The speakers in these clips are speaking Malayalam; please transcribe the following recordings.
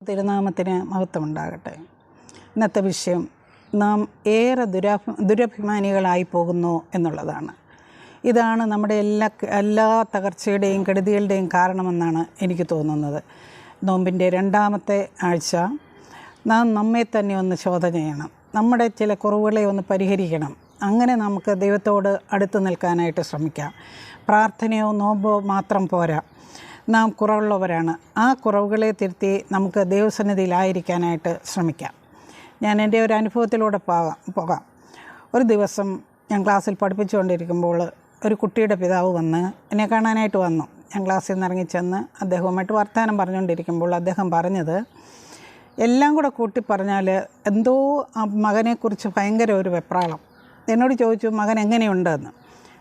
തിരുനാമത്തിന് മഹത്വമുണ്ടാകട്ടെ. ഇന്നത്തെ വിഷയം നാം ഏറെ ദുരഭിമാനികളായി പോകുന്നു എന്നുള്ളതാണ്. ഇതാണ് നമ്മുടെ എല്ലാ തകർച്ചയുടെയും കെടുതികളുടെയും കാരണമെന്നാണ് എനിക്ക് തോന്നുന്നത്. നോമ്പിൻ്റെ രണ്ടാമത്തെ ആഴ്ച നാം നമ്മെ തന്നെ ഒന്ന് ശോധന ചെയ്യണം. നമ്മുടെ ചില കുറവുകളെ ഒന്ന് പരിഹരിക്കണം. അങ്ങനെ നമുക്ക് ദൈവത്തോട് അടുത്ത് നിൽക്കാനായിട്ട് ശ്രമിക്കാം. പ്രാർത്ഥനയോ നോമ്പോ മാത്രം പോരാ. നാം കുറവുള്ളവരാണ്. ആ കുറവുകളെ തിരുത്തി നമുക്ക് ദൈവസന്നിധിയിലായിരിക്കാനായിട്ട് ശ്രമിക്കാം. ഞാൻ എൻ്റെ ഒരു അനുഭവത്തിലൂടെ പോകാം. ഒരു ദിവസം ഞാൻ ക്ലാസ്സിൽ പഠിപ്പിച്ചുകൊണ്ടിരിക്കുമ്പോൾ ഒരു കുട്ടിയുടെ പിതാവ് വന്ന് എന്നെ കാണാനായിട്ട് വന്നു. ഞാൻ ക്ലാസ്സിൽ നിന്ന് ഇറങ്ങിച്ചെന്ന് അദ്ദേഹവുമായിട്ട് വർത്തമാനം പറഞ്ഞുകൊണ്ടിരിക്കുമ്പോൾ അദ്ദേഹം പറഞ്ഞത്, എല്ലാം കൂടെ കൂട്ടി പറഞ്ഞാൽ എന്തോ ആ മകനെക്കുറിച്ച് ഭയങ്കര ഒരു വെപ്രാളം. എന്നോട് ചോദിച്ചു, മകൻ എങ്ങനെയുണ്ടെന്ന്.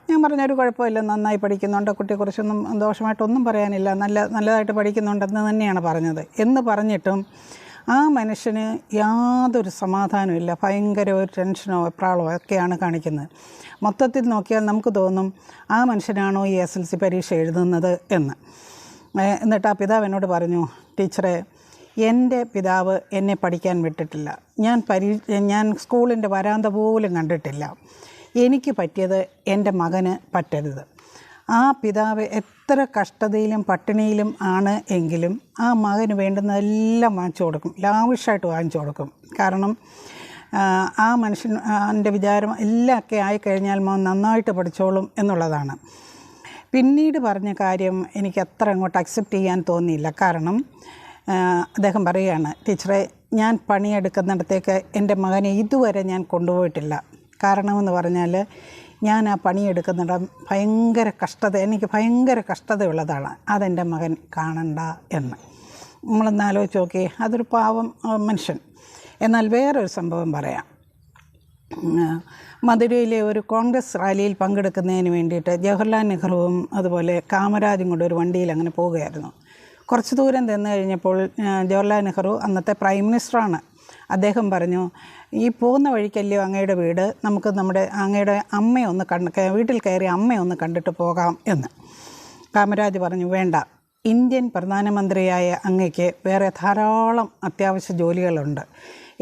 ഞാൻ പറഞ്ഞൊരു കുഴപ്പമില്ല, നന്നായി പഠിക്കുന്നുണ്ട്, കുട്ടിയെക്കുറിച്ചൊന്നും ദോഷമായിട്ടൊന്നും പറയാനില്ല, നല്ലതായിട്ട് പഠിക്കുന്നുണ്ടെന്ന് തന്നെയാണ് പറഞ്ഞത്. എന്ന് പറഞ്ഞിട്ടും ആ മനുഷ്യന് യാതൊരു സമാധാനമില്ല, ഭയങ്കര ഒരു ടെൻഷനോ വെപ്രാളമോ ഒക്കെയാണ് കാണിക്കുന്നത്. മൊത്തത്തിൽ നോക്കിയാൽ നമുക്ക് തോന്നും ആ മനുഷ്യനാണോ ഈ SLC പരീക്ഷ എഴുതുന്നത് എന്ന്. എന്നിട്ട് ആ പിതാവ് എന്നോട് പറഞ്ഞു, ടീച്ചറെ, എൻ്റെ പിതാവ് എന്നെ പഠിക്കാൻ വിട്ടിട്ടില്ല. ഞാൻ സ്കൂളിൻ്റെ വരാന്ത പോലും കണ്ടിട്ടില്ല. എനിക്ക് പറ്റിയത് എൻ്റെ മകന് പറ്റരുത്. ആ പിതാവ് എത്ര കഷ്ടതയിലും പട്ടിണിയിലും ആണ് എങ്കിലും ആ മകന് വേണ്ടുന്നതെല്ലാം വാങ്ങിച്ചു കൊടുക്കും, ലാവിഷായിട്ട് വാങ്ങിച്ചു കൊടുക്കും. കാരണം ആ മനുഷ്യൻ്റെ വിചാരം എല്ലാം ഒക്കെ ആയിക്കഴിഞ്ഞാൽ മോൻ നന്നായിട്ട് പഠിച്ചോളും എന്നുള്ളതാണ്. പിന്നീട് പറഞ്ഞ കാര്യം എനിക്ക് അത്ര അങ്ങോട്ട് അക്സെപ്റ്റ് ചെയ്യാൻ തോന്നിയില്ല. കാരണം അദ്ദേഹം പറയുകയാണ്, ടീച്ചറെ, ഞാൻ പണിയെടുക്കുന്നിടത്തേക്ക് എൻ്റെ മകനെ ഇതുവരെ ഞാൻ കൊണ്ടുപോയിട്ടില്ല. കാരണമെന്ന് പറഞ്ഞാൽ ഞാൻ ആ പണിയെടുക്കുന്നിടം എനിക്ക് ഭയങ്കര കഷ്ടതയുള്ളതാണ്, അതെൻ്റെ മകൻ കാണണ്ട എന്ന്. നമ്മളൊന്ന് ആലോചിച്ച് നോക്കി, അതൊരു പാവം മനുഷ്യൻ. എന്നാൽ വേറൊരു സംഭവം പറയാം. മധുരയിലെ ഒരു കോൺഗ്രസ് റാലിയിൽ പങ്കെടുക്കുന്നതിന് വേണ്ടിയിട്ട് ജവഹർലാൽ നെഹ്റുവും അതുപോലെ കാമരാജും കൂടെ ഒരു വണ്ടിയിൽ അങ്ങനെ പോവുകയായിരുന്നു. കുറച്ച് ദൂരം ചെന്ന് കഴിഞ്ഞപ്പോൾ ജവഹർലാൽ നെഹ്റു അന്നത്തെ പ്രൈം മിനിസ്റ്ററാണ്. അദ്ദേഹം പറഞ്ഞു, ഈ പോകുന്ന വഴിക്കല്ലയോ അങ്ങയുടെ വീട്, നമുക്ക് അങ്ങയുടെ വീട്ടിൽ കയറി അമ്മയൊന്ന് കണ്ടിട്ട് പോകാം എന്ന്. കാമരാജ് പറഞ്ഞു, വേണ്ട, ഇന്ത്യൻ പ്രധാനമന്ത്രിയായ അങ്ങയ്ക്ക് വേറെ ധാരാളം അത്യാവശ്യ ജോലികളുണ്ട്.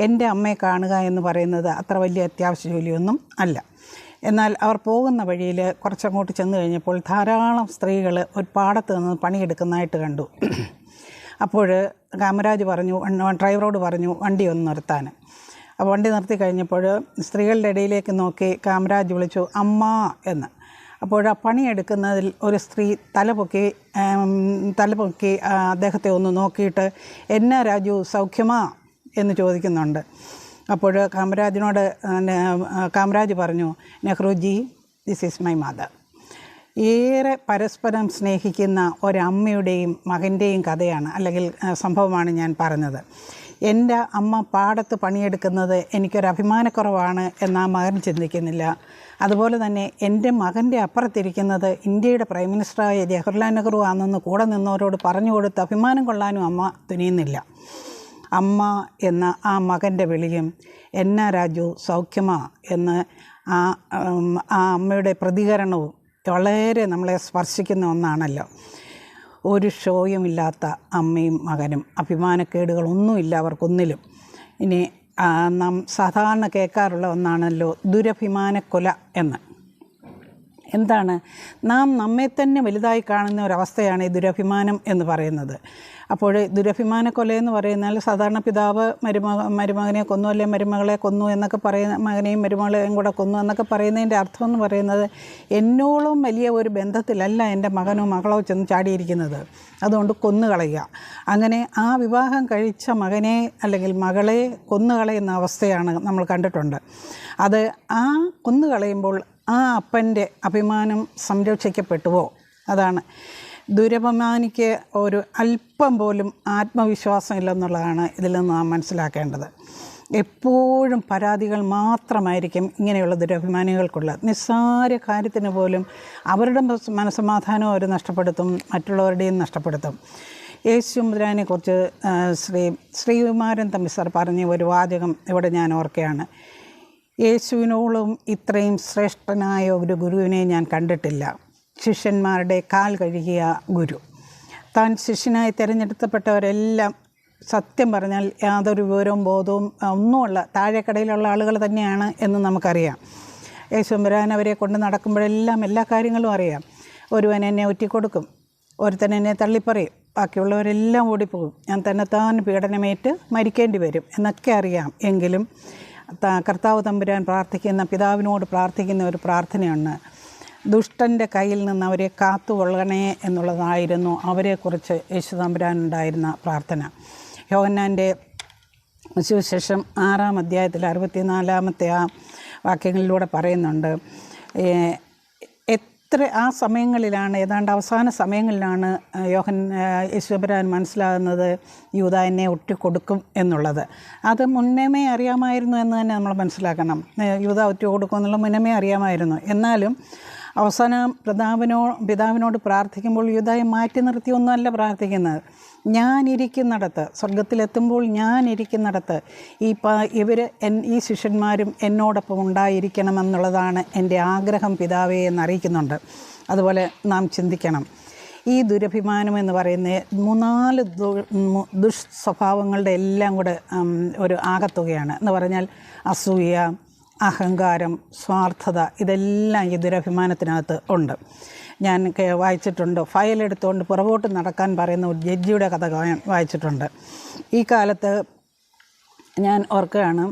എൻ്റെ അമ്മയെ കാണുക എന്ന് പറയുന്നത് അത്ര വലിയ അത്യാവശ്യ ജോലിയൊന്നും അല്ല. എന്നാൽ അവർ പോകുന്ന വഴിയിൽ കുറച്ചങ്ങോട്ട് ചെന്ന് കഴിഞ്ഞപ്പോൾ ധാരാളം സ്ത്രീകൾ ഒരു പാടത്ത് നിന്ന് പണിയെടുക്കുന്നതായിട്ട് കണ്ടു. അപ്പോൾ കാമരാജ് പറഞ്ഞു, ഡ്രൈവറോട് പറഞ്ഞു വണ്ടി ഒന്ന് നിർത്താൻ. അപ്പോൾ വണ്ടി നിർത്തി കഴിഞ്ഞപ്പോൾ സ്ത്രീകളുടെ ഇടയിലേക്ക് നോക്കി കാമരാജ് വിളിച്ചു, അമ്മ എന്ന്. അപ്പോൾ ആ പണിയെടുക്കുന്നതിൽ ഒരു സ്ത്രീ തലപൊക്കി അദ്ദേഹത്തെ ഒന്ന് നോക്കിയിട്ട്, എന്നാ രാജു, സൗഖ്യമാ എന്ന് ചോദിക്കുന്നുണ്ട്. അപ്പോൾ കാമരാജ് പറഞ്ഞു, Nehruji, this is my mother. ഏറെ പരസ്പരം സ്നേഹിക്കുന്ന ഒരമ്മയുടെയും മകൻ്റെയും കഥയാണ്, അല്ലെങ്കിൽ സംഭവമാണ് ഞാൻ പറഞ്ഞത്. എൻ്റെ അമ്മ പാടത്ത് പണിയെടുക്കുന്നത് എനിക്കൊരു അഭിമാനക്കുറവാണ് എന്ന് ആ മകൻ ചിന്തിക്കുന്നില്ല. അതുപോലെ തന്നെ എൻ്റെ മകൻ്റെ അപ്പുറത്തിരിക്കുന്നത് ഇന്ത്യയുടെ പ്രൈം മിനിസ്റ്ററായ ജവഹർലാൽ നെഹ്റു ആണെന്ന് കൂടെ നിന്നവരോട് പറഞ്ഞു കൊടുത്ത് അഭിമാനം കൊള്ളാനും അമ്മ തുനിയുന്നില്ല. അമ്മ എന്ന ആ മകൻ്റെ വിളിയും എന്നാ രാജു, സൗഖ്യമാ എന്ന് ആ അമ്മയുടെ പ്രതികരണവും വളരെ നമ്മളെ സ്പർശിക്കുന്ന ഒന്നാണല്ലോ. ഒരു ഷോയുമില്ലാത്ത അമ്മയും മകനും, അഭിമാനക്കേടുകളൊന്നുമില്ല അവർക്കൊന്നിലും. ഇനി നാം സാധാരണ കേൾക്കാറുള്ള ഒന്നാണല്ലോ ദുരഭിമാനക്കൊല എന്ന്. എന്താണ്? നാം നമ്മെ തന്നെ വലുതായി കാണുന്ന ഒരവസ്ഥയാണ് ഈ ദുരഭിമാനം എന്ന് പറയുന്നത്. അപ്പോൾ ദുരഭിമാനക്കൊല എന്ന് പറയുന്നാൽ സാധാരണ പിതാവ് മരുമകനെ കൊന്നു, അല്ലെങ്കിൽ മരുമകളെ കൊന്നു എന്നൊക്കെ പറയുന്ന, മകനെയും മരുമകളെയും കൂടെ കൊന്നു എന്നൊക്കെ പറയുന്നതിൻ്റെ അർത്ഥം എന്ന് പറയുന്നത്, എന്നോളം വലിയ ഒരു ബന്ധത്തിലല്ല എൻ്റെ മകനോ മകളോ ചെന്ന് ചാടിയിരിക്കുന്നത്, അതുകൊണ്ട് കൊന്നുകളയുക. അങ്ങനെ ആ വിവാഹം കഴിച്ച മകനെ അല്ലെങ്കിൽ മകളെ കൊന്നുകളയുന്ന അവസ്ഥയാണ് നമ്മൾ കണ്ടിട്ടുണ്ട്. അത് ആ കൊന്നുകളയുമ്പോൾ ആ അപ്പൻ്റെ അഭിമാനം സംരക്ഷിക്കപ്പെട്ടുവോ? അതാണ്. ദുരഭിമാനിക്ക് ഒരു അല്പം പോലും ആത്മവിശ്വാസം ഇല്ലെന്നുള്ളതാണ് ഇതിൽ നിന്ന് നാം മനസ്സിലാക്കേണ്ടത്. എപ്പോഴും പരാതികൾ മാത്രമായിരിക്കും ഇങ്ങനെയുള്ള ദുരഭിമാനികൾക്കുള്ളത്. നിസ്സാര കാര്യത്തിന് പോലും അവരുടെ മനസ്സമാധാനവും അവർ നഷ്ടപ്പെടുത്തും, മറ്റുള്ളവരുടെയും നഷ്ടപ്പെടുത്തും. യേശുദാനെക്കുറിച്ച് ശ്രീകുമാരൻ തമ്പി സാർ പറഞ്ഞ ഒരു വാചകം ഇവിടെ ഞാൻ ഓർക്കുകയാണ്. യേശുവിനോളം ഇത്രയും ശ്രേഷ്ഠനായ ഒരു ഗുരുവിനെ ഞാൻ കണ്ടിട്ടില്ല. ശിഷ്യന്മാരുടെ കാൽ കഴുകിയ ഗുരു. താൻ ശിഷ്യനായി തിരഞ്ഞെടുക്കപ്പെട്ടവരെല്ലാം സത്യം പറഞ്ഞാൽ യാതൊരു വിവരവും ബോധവും ഒന്നുമുള്ള താഴെക്കടയിലുള്ള ആളുകൾ തന്നെയാണ് എന്ന് നമുക്കറിയാം. യേശുമ്പരാൻ അവരെ കൊണ്ട് നടക്കുമ്പോഴെല്ലാം എല്ലാ കാര്യങ്ങളും അറിയാം. ഒരുവൻ എന്നെ ഒറ്റിക്കൊടുക്കും, ഒരുത്തൻ എന്നെ തള്ളിപ്പറയും, ബാക്കിയുള്ളവരെല്ലാം ഓടിപ്പോകും, ഞാൻ തന്നെത്താൻ പീഡനമേറ്റ് മരിക്കേണ്ടി വരും എന്നൊക്കെ അറിയാം. എങ്കിലും കർത്താവ് തമ്പുരാൻ പിതാവിനോട് പ്രാർത്ഥിക്കുന്ന ഒരു പ്രാർത്ഥനയാണ്, ദുഷ്ടൻ്റെ കയ്യിൽ നിന്ന് അവരെ കാത്തുകൊള്ളണേ എന്നുള്ളതായിരുന്നു അവരെക്കുറിച്ച് യേശു തമ്പുരാനുണ്ടായിരുന്ന പ്രാർത്ഥന. യോഹന്നാൻ്റെ സുവിശേഷം 6-ാം അധ്യായത്തിൽ 64-ാമത്തെ ആ വാക്യങ്ങളിലൂടെ പറയുന്നുണ്ട്, ആ സമയങ്ങളിലാണ്, ഏതാണ്ട് അവസാന സമയങ്ങളിലാണ് യേശുമ്പരാൻ മനസ്സിലാകുന്നത് യൂദാ എന്നെ ഒറ്റിക്കൊടുക്കും എന്നുള്ളത്. അത് മുന്നമേ അറിയാമായിരുന്നു എന്ന് തന്നെ നമ്മൾ മനസ്സിലാക്കണം. യൂദാ ഒറ്റിക്കൊടുക്കും എന്നുള്ള മുന്നമേ അറിയാമായിരുന്നു. എന്നാലും അവസാനം പിതാവിനോട് പ്രാർത്ഥിക്കുമ്പോൾ യൂദായെ മാറ്റി നിർത്തിയൊന്നുമല്ല പ്രാർത്ഥിക്കുന്നത്. ഞാനിരിക്കുന്നിടത്ത്, സ്വർഗത്തിലെത്തുമ്പോൾ ഞാനിരിക്കുന്നിടത്ത് ഈ ശിഷ്യന്മാരും എന്നോടൊപ്പം ഉണ്ടായിരിക്കണമെന്നുള്ളതാണ് എൻ്റെ ആഗ്രഹം പിതാവേ എന്നറിയിക്കുന്നുണ്ട്. അതുപോലെ നാം ചിന്തിക്കണം, ഈ ദുരഭിമാനം എന്ന് പറയുന്ന 3-4 ദുഷ്സ്വഭാവങ്ങളുടെ എല്ലാം കൂടെ ഒരു ആകത്തുകയാണ്. എന്ന് പറഞ്ഞാൽ അസൂയ, അഹങ്കാരം, സ്വാർത്ഥത, ഇതെല്ലാം ഈ ദുരഭിമാനത്തിനകത്ത് ഉണ്ട്. ഞാൻ വായിച്ചിട്ടുണ്ട്, ഫയലെടുത്തുകൊണ്ട് പുറകോട്ട് നടക്കാൻ പറയുന്ന ഒരു ജഡ്ജിയുടെ കഥ വായിച്ചിട്ടുണ്ട്. ഈ കാലത്ത് ഞാൻ ഓർക്കുകയാണ്,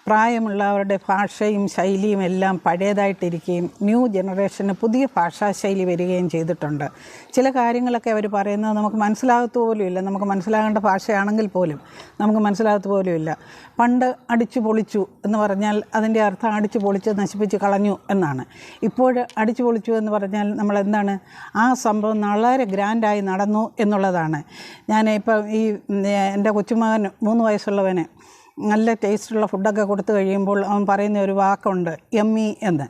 പ്രായമുള്ളവരുടെ ഭാഷയും ശൈലിയും എല്ലാം പഴയതായിട്ടിരിക്കുകയും ന്യൂ ജനറേഷന് പുതിയ ഭാഷാശൈലി വരികയും ചെയ്തിട്ടുണ്ട്. ചില കാര്യങ്ങളൊക്കെ അവർ പറയുന്നത് നമുക്ക് മനസ്സിലാകത്തു പോലുമില്ല. നമുക്ക് മനസ്സിലാകേണ്ട ഭാഷയാണെങ്കിൽ പോലും നമുക്ക് മനസ്സിലാകത്തു പോലുമില്ല. പണ്ട് അടിച്ചു പൊളിച്ചു എന്ന് പറഞ്ഞാൽ അതിൻ്റെ അർത്ഥം അടിച്ചു പൊളിച്ച് നശിപ്പിച്ച് കളഞ്ഞു എന്നാണ്. ഇപ്പോൾ അടിച്ചു പൊളിച്ചു എന്ന് പറഞ്ഞാൽ നമ്മളെന്താണ്, ആ സംഭവം വളരെ ഗ്രാൻഡായി നടന്നു എന്നുള്ളതാണ്. ഞാൻ ഇപ്പം എൻ്റെ കൊച്ചുമകൻ 3 വയസ്സുള്ളവന് നല്ല ടേസ്റ്റുള്ള ഫുഡൊക്കെ കൊടുത്തു കഴിയുമ്പോൾ അവൻ പറയുന്ന ഒരു വാക്കുണ്ട്, യമ്മി എന്ന്.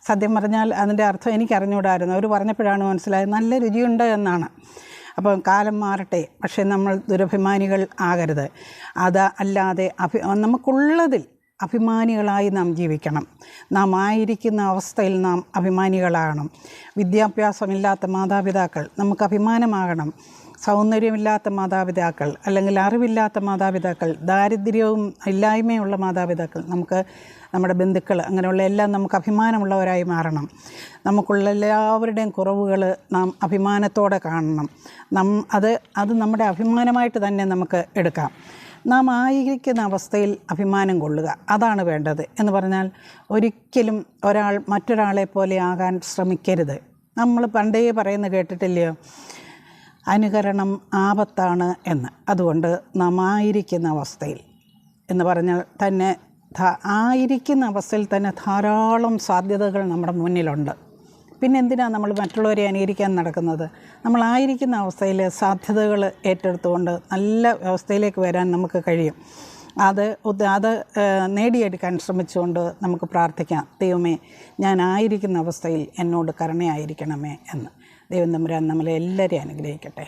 സത്യം പറഞ്ഞാൽ അതിൻ്റെ അർത്ഥം എനിക്കറിഞ്ഞുകൂടായിരുന്നു. അവർ പറഞ്ഞപ്പോഴാണ് മനസ്സിലായത് നല്ല രുചിയുണ്ട് എന്നാണ്. അപ്പം കാലം മാറട്ടെ, പക്ഷേ നമ്മൾ ദുരഭിമാനികൾ ആകരുത്. അല്ലാതെ നമുക്കുള്ളതിൽ അഭിമാനികളായി നാം ജീവിക്കണം. നാം ആയിരിക്കുന്ന അവസ്ഥയിൽ നാം അഭിമാനികളാകണം. വിദ്യാഭ്യാസമില്ലാത്ത മാതാപിതാക്കൾ നമുക്ക് അഭിമാനമാകണം. സൗന്ദര്യമില്ലാത്ത മാതാപിതാക്കൾ, അല്ലെങ്കിൽ അറിവില്ലാത്ത മാതാപിതാക്കൾ, ദാരിദ്ര്യവും ഇല്ലായ്മയുള്ള മാതാപിതാക്കൾ, നമ്മുടെ ബന്ധുക്കൾ, അങ്ങനെയുള്ള എല്ലാം നമുക്ക് അഭിമാനമുള്ളവരായി മാറണം. നമുക്കുള്ള എല്ലാവരുടെയും കുറവുകൾ നാം അഭിമാനത്തോടെ കാണണം. അത് നമ്മുടെ അഭിമാനമായിട്ട് തന്നെ നമുക്ക് എടുക്കാം. നാം ആയിരിക്കുന്ന അവസ്ഥയിൽ അഭിമാനം കൊള്ളുക, അതാണ് വേണ്ടത്. എന്ന് പറഞ്ഞാൽ ഒരിക്കലും മറ്റൊരാളെ പോലെ ആകാൻ ശ്രമിക്കരുത്. നമ്മൾ പണ്ടേ പറയുന്നത് കേട്ടിട്ടില്ലയോ, അനുകരണം ആപത്താണ് എന്ന്. അതുകൊണ്ട് നാം ആയിരിക്കുന്ന അവസ്ഥയിൽ എന്ന് പറഞ്ഞാൽ തന്നെ ആയിരിക്കുന്ന അവസ്ഥയിൽ തന്നെ ധാരാളം സാധ്യതകൾ നമ്മുടെ മുന്നിലുണ്ട്. പിന്നെ എന്തിനാണ് നമ്മൾ മറ്റുള്ളവരെ അനുകരിക്കാൻ നടക്കുന്നത്? നമ്മളായിരിക്കുന്ന അവസ്ഥയിൽ സാധ്യതകൾ ഏറ്റെടുത്തുകൊണ്ട് നല്ല അവസ്ഥയിലേക്ക് വരാൻ നമുക്ക് കഴിയും. അത് നേടിയെടുക്കാൻ ശ്രമിച്ചുകൊണ്ട് നമുക്ക് പ്രാർത്ഥിക്കാം, ദൈവമേ ഞാൻ ആയിരിക്കുന്ന അവസ്ഥയിൽ എന്നോട് കരുണയായിരിക്കണമേ എന്ന്. ദൈവം തമ്പുരാൻ നമ്മളെ എല്ലാവരെയും അനുഗ്രഹിക്കട്ടെ.